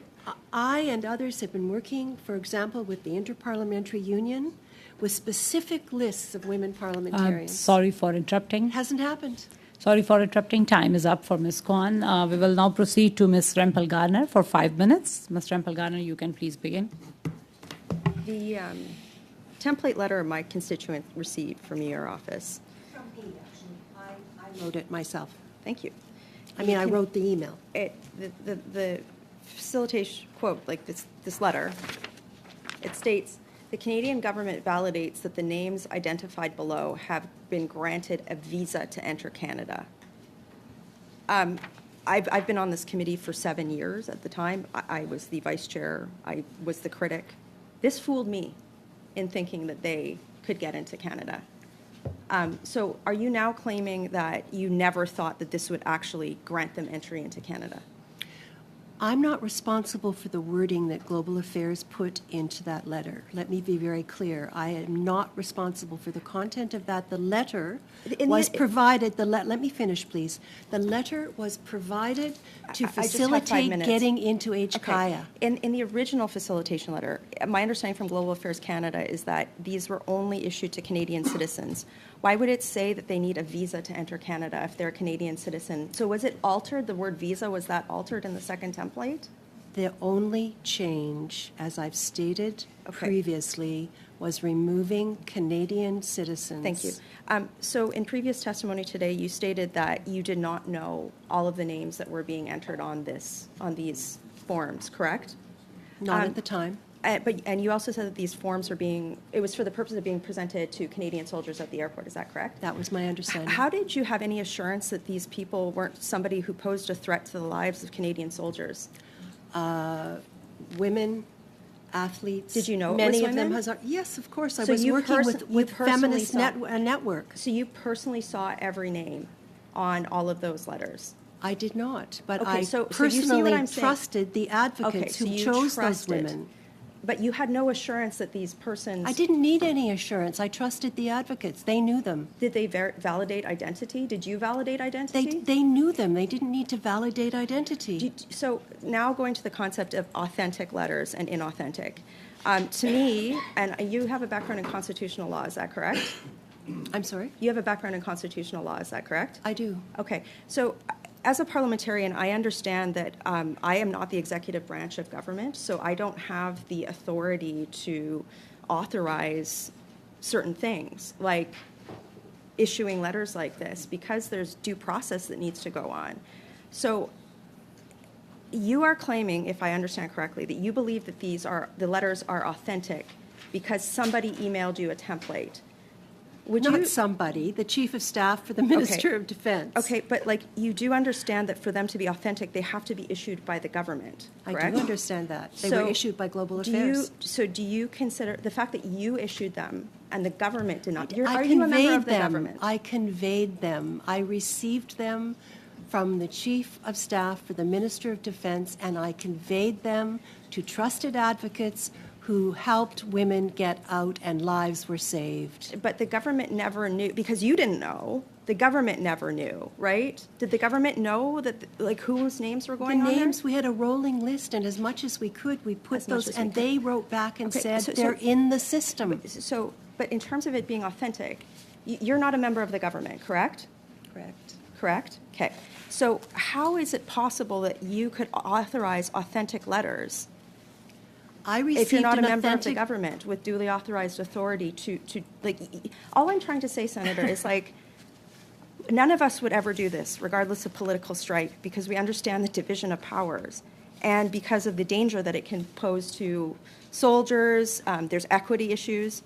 I and others have been working, for example, with the Interparliamentary Union, with specific lists of women parliamentarians. Sorry for interrupting. It hasn't happened. Sorry for interrupting. Time is up for Ms. Kwan. We will now proceed to Ms. Rempel-Garner for 5 minutes. Ms. Rempel-Garner, you can please begin. The template letter my constituent received from your office. From me, actually. I wrote it myself. Thank you. I mean, I wrote the email. The facilitation quote, like this letter, it states, the Canadian government validates that the names identified below have been granted a visa to enter Canada. I've been on this committee for 7 years at the time. I was the vice chair. I was the critic. This fooled me in thinking that they could get into Canada. So are you now claiming that you never thought that this would actually grant them entry into Canada? I'm not responsible for the wording that Global Affairs put into that letter. Let me be very clear. I am not responsible for the content of that. The letter was provided, let me finish, please. The letter was provided to I just have 5 facilitate minutes. getting into HKIA. Okay. In the original facilitation letter, my understanding from Global Affairs Canada is that these were only issued to Canadian citizens. Why would it say that they need a visa to enter Canada if they're a Canadian citizen? So was it altered, the word visa, was that altered in the second template? The only change, as I've stated previously, was removing Canadian citizens. Thank you. So in previous testimony today, you stated that you did not know all of the names that were being entered on these forms, correct? Not at the time. And you also said that these forms it was for the purpose of being presented to Canadian soldiers at the airport, is that correct? That was my understanding. How did you have any assurance that these people weren't somebody who posed a threat to the lives of Canadian soldiers? Women, athletes. Did you know it many was of them women? Yes, of course. I So was you working with Feminist Network. So you personally saw every name on all of those letters? I did not, but Okay, I so you see what personally I'm saying? trusted the advocates so who you chose those trusted. women. But you had no assurance that these persons... I didn't need any assurance. I trusted the advocates. They knew them. Did they validate identity? Did you validate identity? They knew them. They didn't need to validate identity. So now going to the concept of authentic letters and inauthentic. To me, and you have a background in constitutional law, is that correct? I'm sorry? You have a background in constitutional law, is that correct? I do. Okay. So as a parliamentarian, I understand that I am not the executive branch of government, so I don't have the authority to authorize certain things, like issuing letters like this, because there's due process that needs to go on. So you are claiming, if I understand correctly, that you believe that the letters are authentic because somebody emailed you a template. Not somebody, the Chief of Staff for the Minister of Defense. Okay, but you do understand that for them to be authentic, they have to be issued by the government, correct? I do understand that. They were issued by Global Affairs. Do you consider the fact that you issued them and the government did not? Are you a member of the government? I conveyed them. I received them from the Chief of Staff for the Minister of Defense, and I conveyed them to trusted advocates who helped women get out and lives were saved. But the government never knew, because you didn't know, the government never knew, right? Did the government know that, whose names were going on there? The names, we had a rolling list, and as much as we could, we put those, and they wrote back and said they're in the system. But in terms of it being authentic, you're not a member of the government, correct? Correct. Correct? Okay. So how is it possible that you could authorize authentic letters if you're not a member of the government with duly authorized authority to all I'm trying to say, Senator, is none of us would ever do this, regardless of political stripe, because we understand the division of powers and because of the danger that it can pose to soldiers. There's equity issues.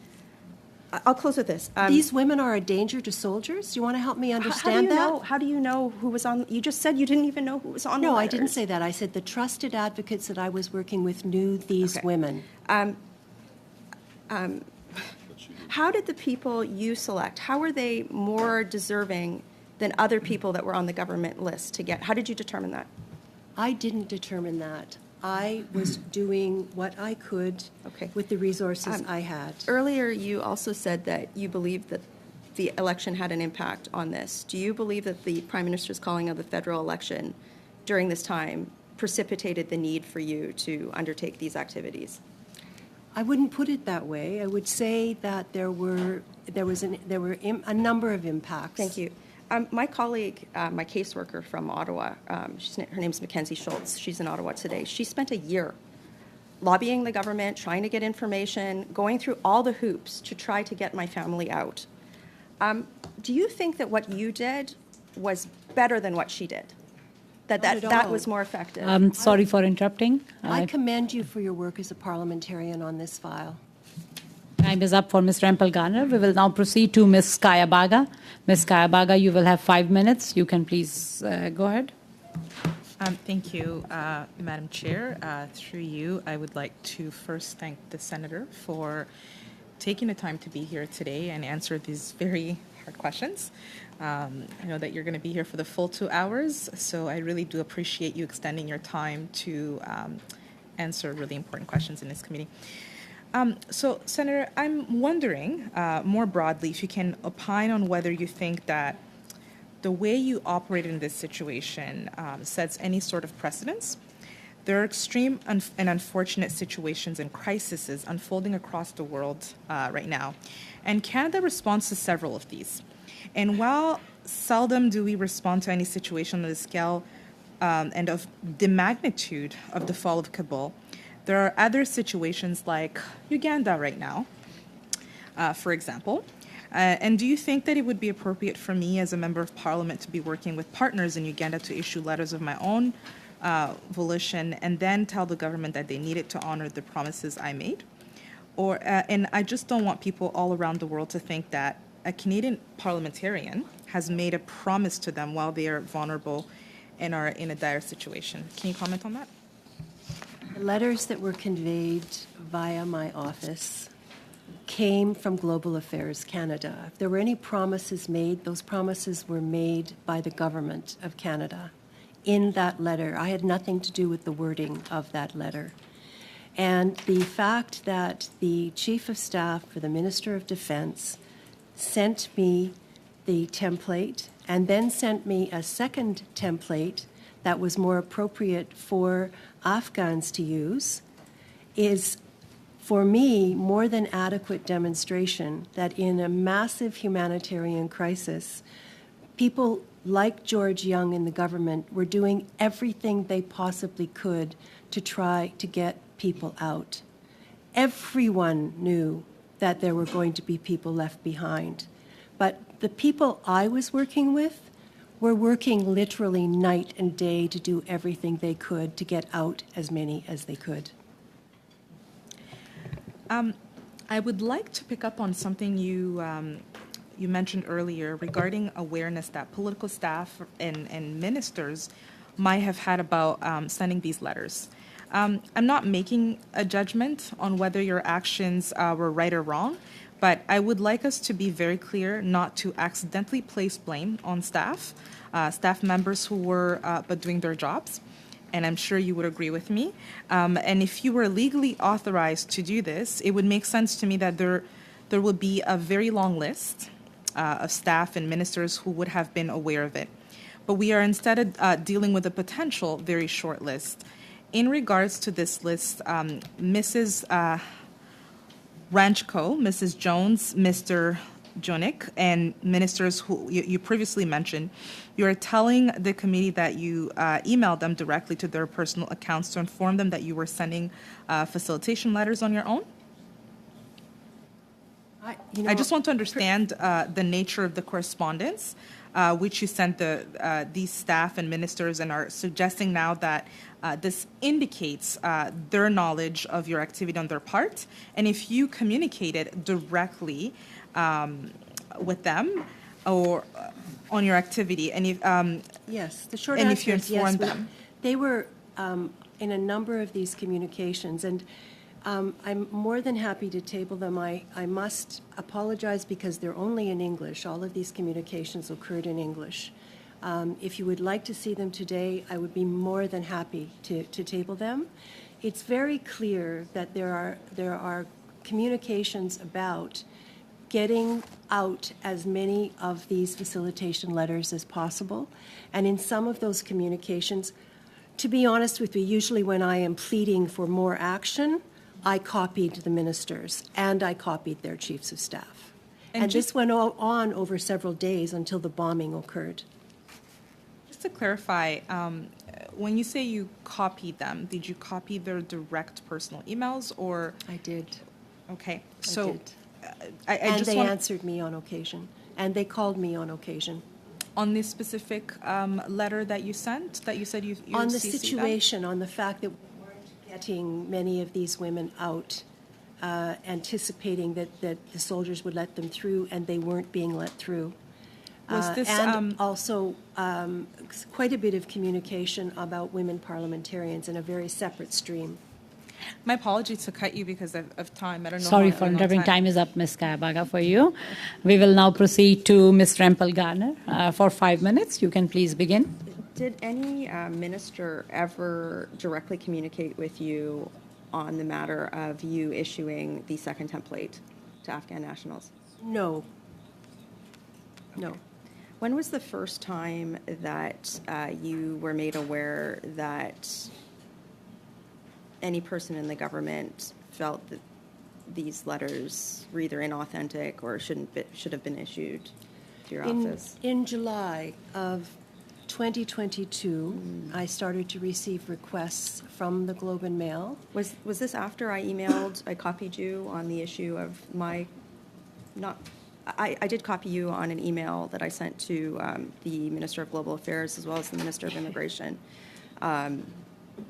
I'll close with this. These women are a danger to soldiers? Do you want to help me understand that? How do you know who was on? You just said you didn't even know who was on the letters. No, I didn't say that. I said the trusted advocates that I was working with knew these women. How did the people you select, how were they more deserving than other people that were on the government list to get? How did you determine that? I didn't determine that. I was doing what I could with the resources I had. Earlier, you also said that you believed that the election had an impact on this. Do you believe that the Prime Minister's calling of the federal election during this time precipitated the need for you to undertake these activities? I wouldn't put it that way. I would say that there were a number of impacts. Thank you. My colleague, my caseworker from Ottawa, her name's Mackenzie Schultz. She's in Ottawa today. She spent a year lobbying the government, trying to get information, going through all the hoops to try to get my family out. Do you think that what you did was better than what she did? That was more effective? I'm sorry for interrupting. I commend you for your work as a parliamentarian on this file. Time is up for Ms. Rempel-Garner. We will now proceed to Ms. Kayabaga. Ms. Kayabaga, you will have 5 minutes. You can please go ahead. Thank you, Madam Chair. Through you, I would like to first thank the Senator for taking the time to be here today and answer these very hard questions. I know that you're going to be here for the full 2 hours, so I really do appreciate you extending your time to answer really important questions in this committee. So, Senator, I'm wondering more broadly if you can opine on whether you think that the way you operate in this situation sets any sort of precedence. There are extreme and unfortunate situations and crises unfolding across the world right now, and Canada responds to several of these. And while seldom do we respond to any situation on the scale and of the magnitude of the fall of Kabul, there are other situations like Uganda right now, for example. And do you think that it would be appropriate for me as a member of parliament to be working with partners in Uganda to issue letters of my own volition and then tell the government that they needed to honor the promises I made? Or and I just don't want people all around the world to think that a Canadian parliamentarian has made a promise to them while they are vulnerable and are in a dire situation. Can you comment on that? The letters that were conveyed via my office came from Global Affairs Canada. If there were any promises made, those promises were made by the government of Canada in that letter. I had nothing to do with the wording of that letter. And the fact that the Chief of Staff for the Minister of Defense sent me the template and then sent me a second template that was more appropriate for Afghans to use is, for me, more than adequate demonstration that in a massive humanitarian crisis, people like George Young in the government were doing everything they possibly could to try to get people out. Everyone knew that there were going to be people left behind. But the people I was working with were working literally night and day to do everything they could to get out as many as they could. I would like to pick up on something you mentioned earlier regarding awareness that political staff and ministers might have had about sending these letters. I'm not making a judgment on whether your actions were right or wrong, but I would like us to be very clear not to accidentally place blame on staff members who were but doing their jobs. And I'm sure you would agree with me. And if you were legally authorized to do this, it would make sense to me that there would be a very long list of staff and ministers who would have been aware of it. But we are instead dealing with a potential very short list. In regards to this list, Mrs. Ranchko, Mrs. Jones, Mr. Jonik, and ministers who you previously mentioned, you are telling the committee that you emailed them directly to their personal accounts to inform them that you were sending facilitation letters on your own? I just want to understand the nature of the correspondence which you sent these staff and ministers, and are suggesting now that this indicates their knowledge of your activity on their part. And if you communicated directly with them or on your activity, and if yes, the short and answer if you is informed yes. them. They were in a number of these communications, and I'm more than happy to table them. I must apologize because they're only in English. All of these communications occurred in English. If you would like to see them today, I would be more than happy to table them. It's very clear that there are communications about getting out as many of these facilitation letters as possible. And in some of those communications, to be honest with you, usually when I am pleading for more action, I copied the ministers and I copied their chiefs of staff. And this went on over several days until the bombing occurred. Just to clarify, when you say you copied them, did you copy their direct personal emails, or? I did. Okay, so so and just they answered me on occasion, and they called me on occasion. On this specific letter that you sent, that you said you on the CC'd situation, on the fact that we weren't getting many of these women out, anticipating that the soldiers would let them through, and they weren't being let through. Was this, and also quite a bit of communication about women parliamentarians in a very separate stream. My apologies to cut you because of time. I don't know. Sorry how for long interrupting. Time is up, Ms. Kayabaga, for you. We will now proceed to Ms. Rempel Garner for 5 minutes. You can please begin. Did any minister ever directly communicate with you on the matter of you issuing the second template to Afghan nationals? No. No. When was the first time that you were made aware that any person in the government felt that these letters were either inauthentic or should have been issued to your office? In July of 2022, I started to receive requests from the Globe and Mail. Was this after I copied you on the issue of I did copy you on an email that I sent to the Minister of Global Affairs as well as the Minister of Immigration,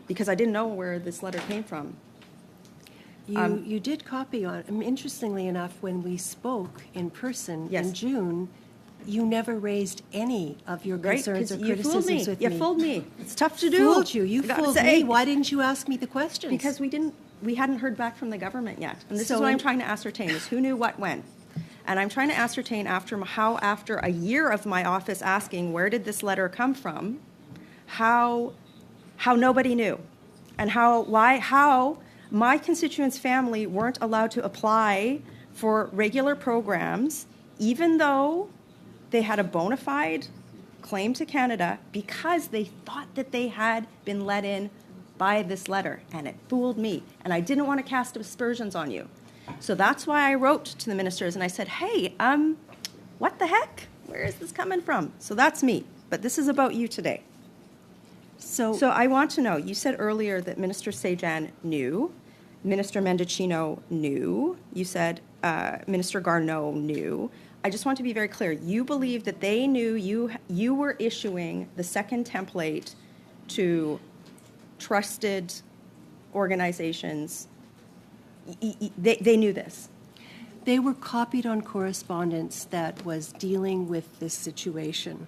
because I didn't know where this letter came from. You did copy on. Interestingly enough, when we spoke in person in June, you never raised any of your concerns or criticisms with me. You fooled me. It's tough to do. Fooled you. You fooled me. Why didn't you ask me the questions? Because we hadn't heard back from the government yet. And this is what I'm trying to ascertain, is who knew what when. And I'm trying to ascertain after a year of my office asking where did this letter come from, how nobody knew, and how my constituents' family weren't allowed to apply for regular programs, even though they had a bona fide claim to Canada, because they thought that they had been let in by this letter, and it fooled me. And I didn't want to cast aspersions on you. So that's why I wrote to the ministers and I said, hey, what the heck? Where is this coming from? So that's me. But this is about you today. So I want to know, you said earlier that Minister Sejan knew, Minister Mendocino knew, you said Minister Garneau knew. I just want to be very clear. You believe that they knew you were issuing the second template to trusted organizations. They knew this. They were copied on correspondence that was dealing with this situation.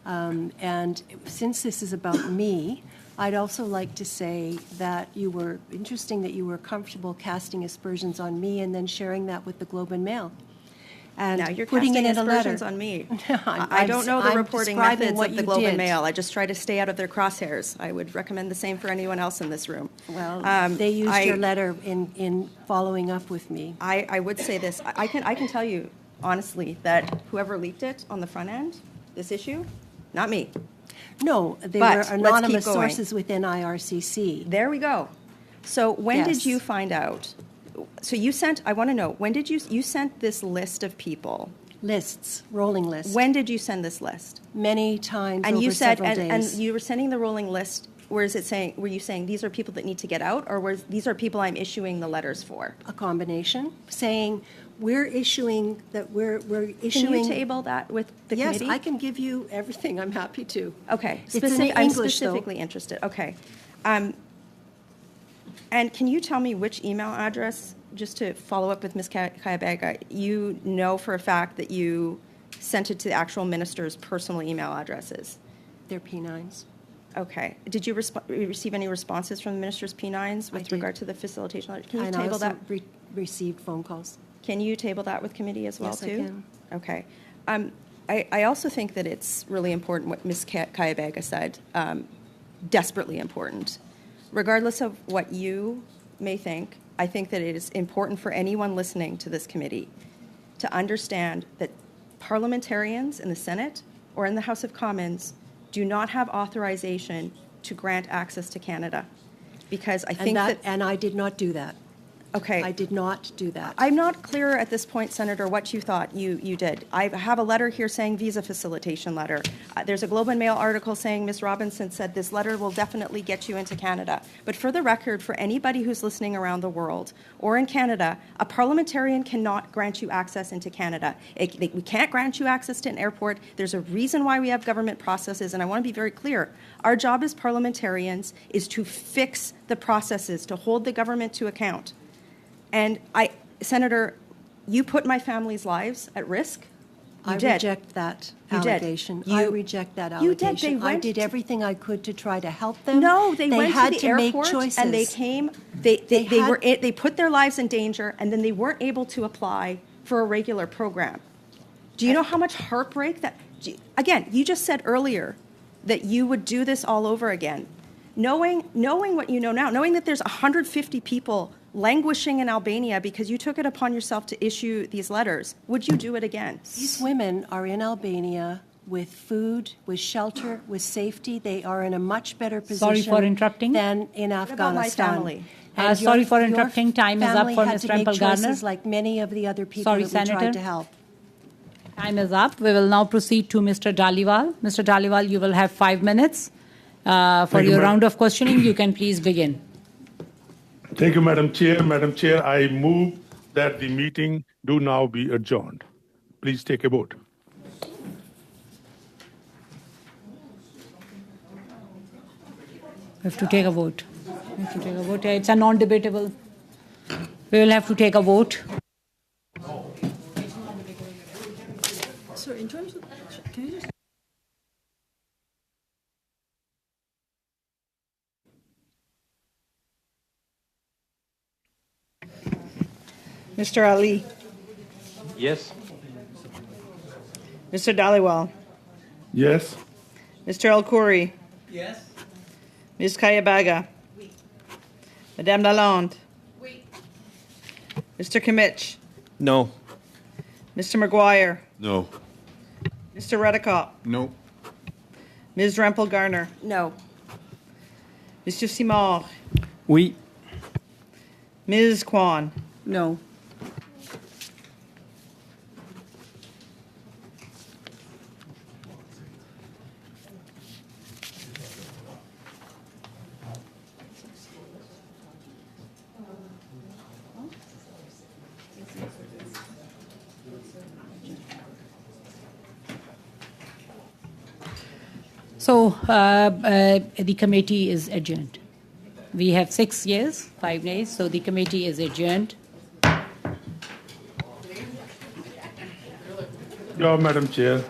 And since this is about me, I'd also like to say that interesting that you were comfortable casting aspersions on me and then sharing that with the Globe and Mail. And now you're putting casting it in a letter. aspersions on me. I don't know the reporting methods of the Globe and Mail. I just try to stay out of their crosshairs. I would recommend the same for anyone else in this room. Well, they used your letter in following up with me. I would say this. I can tell you honestly that whoever leaked it on the front end, this issue, not me. No, they were anonymous sources within IRCC. There we go. So when did you find out? So I want to know, when did you sent this list of people? Lists, rolling lists. When did you send this list? Many times and over several days. And you were sending the rolling list, were you saying these are people that need to get out, or these are people I'm issuing the letters for? A combination, saying we're issuing. Can you table that with the committee? Yes, I can give you everything. I'm happy to. Okay. I'm specifically interested. Okay. And can you tell me which email address, just to follow up with Ms. Kayabaga, you know for a fact that you sent it to the actual minister's personal email addresses? They're P9s. Okay. Did you receive any responses from the minister's P9s with regard to the facilitation letter? Can you table that? Received phone calls. Can you table that with committee as well, yes, too? Yes, I can. Okay. I also think that it's really important what Ms. Kayabaga said, desperately important. Regardless of what you may think, I think that it is important for anyone listening to this committee to understand that parliamentarians in the Senate or in the House of Commons do not have authorization to grant access to Canada. Because I think And I did not do that. Okay. I did not do that. I'm not clear at this point, Senator, what you thought you did. I have a letter here saying visa facilitation letter. There's a Globe and Mail article saying Ms. Robinson said this letter will definitely get you into Canada. But for the record, for anybody who's listening around the world or in Canada, a parliamentarian cannot grant you access into Canada. We can't grant you access to an airport. There's a reason why we have government processes, and I want to be very clear. Our job as parliamentarians is to fix the processes, to hold the government to account. And Senator, you put my family's lives at risk I did. reject that You did. allegation. I You- reject that You did. allegation. They I went did to- everything I could to try to help them. No, they went had to the make airport choices. and they came. They put their lives in danger, and then they weren't able to apply for a regular program. Do you know how much heartbreak that? Again, you just said earlier that you would do this all over again, knowing what you know now, knowing that there's 150 people languishing in Albania because you took it upon yourself to issue these letters. Would you do it again? These women are in Albania with food, with shelter, with safety. They are in a much better position Sorry for interrupting. than in What about my Afghanistan. family? And sorry for your interrupting. Time is up family for had Ms. to make Rempel-Garner. choices like many of the other people Sorry, that we Senator. tried to help. Time is up. We will now proceed to Mr. Dhaliwal. Mr. Dhaliwal, you will have 5 minutes for your round of questioning. You can please begin. Thank you, Madam Chair. Madam Chair, I move that the meeting do now be adjourned. Please take a vote. We have to take a vote. We have to take a vote. It's a non-debatable. We will have to take a vote. So in terms of, can you just... Mr. Ali, Yes. Mr. Dhaliwal, Yes? Mr. El Khoury. Yes. Ms. Kayabaga. Madame Lalonde. Mr. Kimmich. No. Mr. McGuire. No. Mr. Redekop. No. Ms. Rempel-Garner. No. Mr. Simard. Oui. Ms. Kwan. No. So the committee is adjourned. We have 6 years, 5 days, so the committee is adjourned. Yeah, Madam Chair.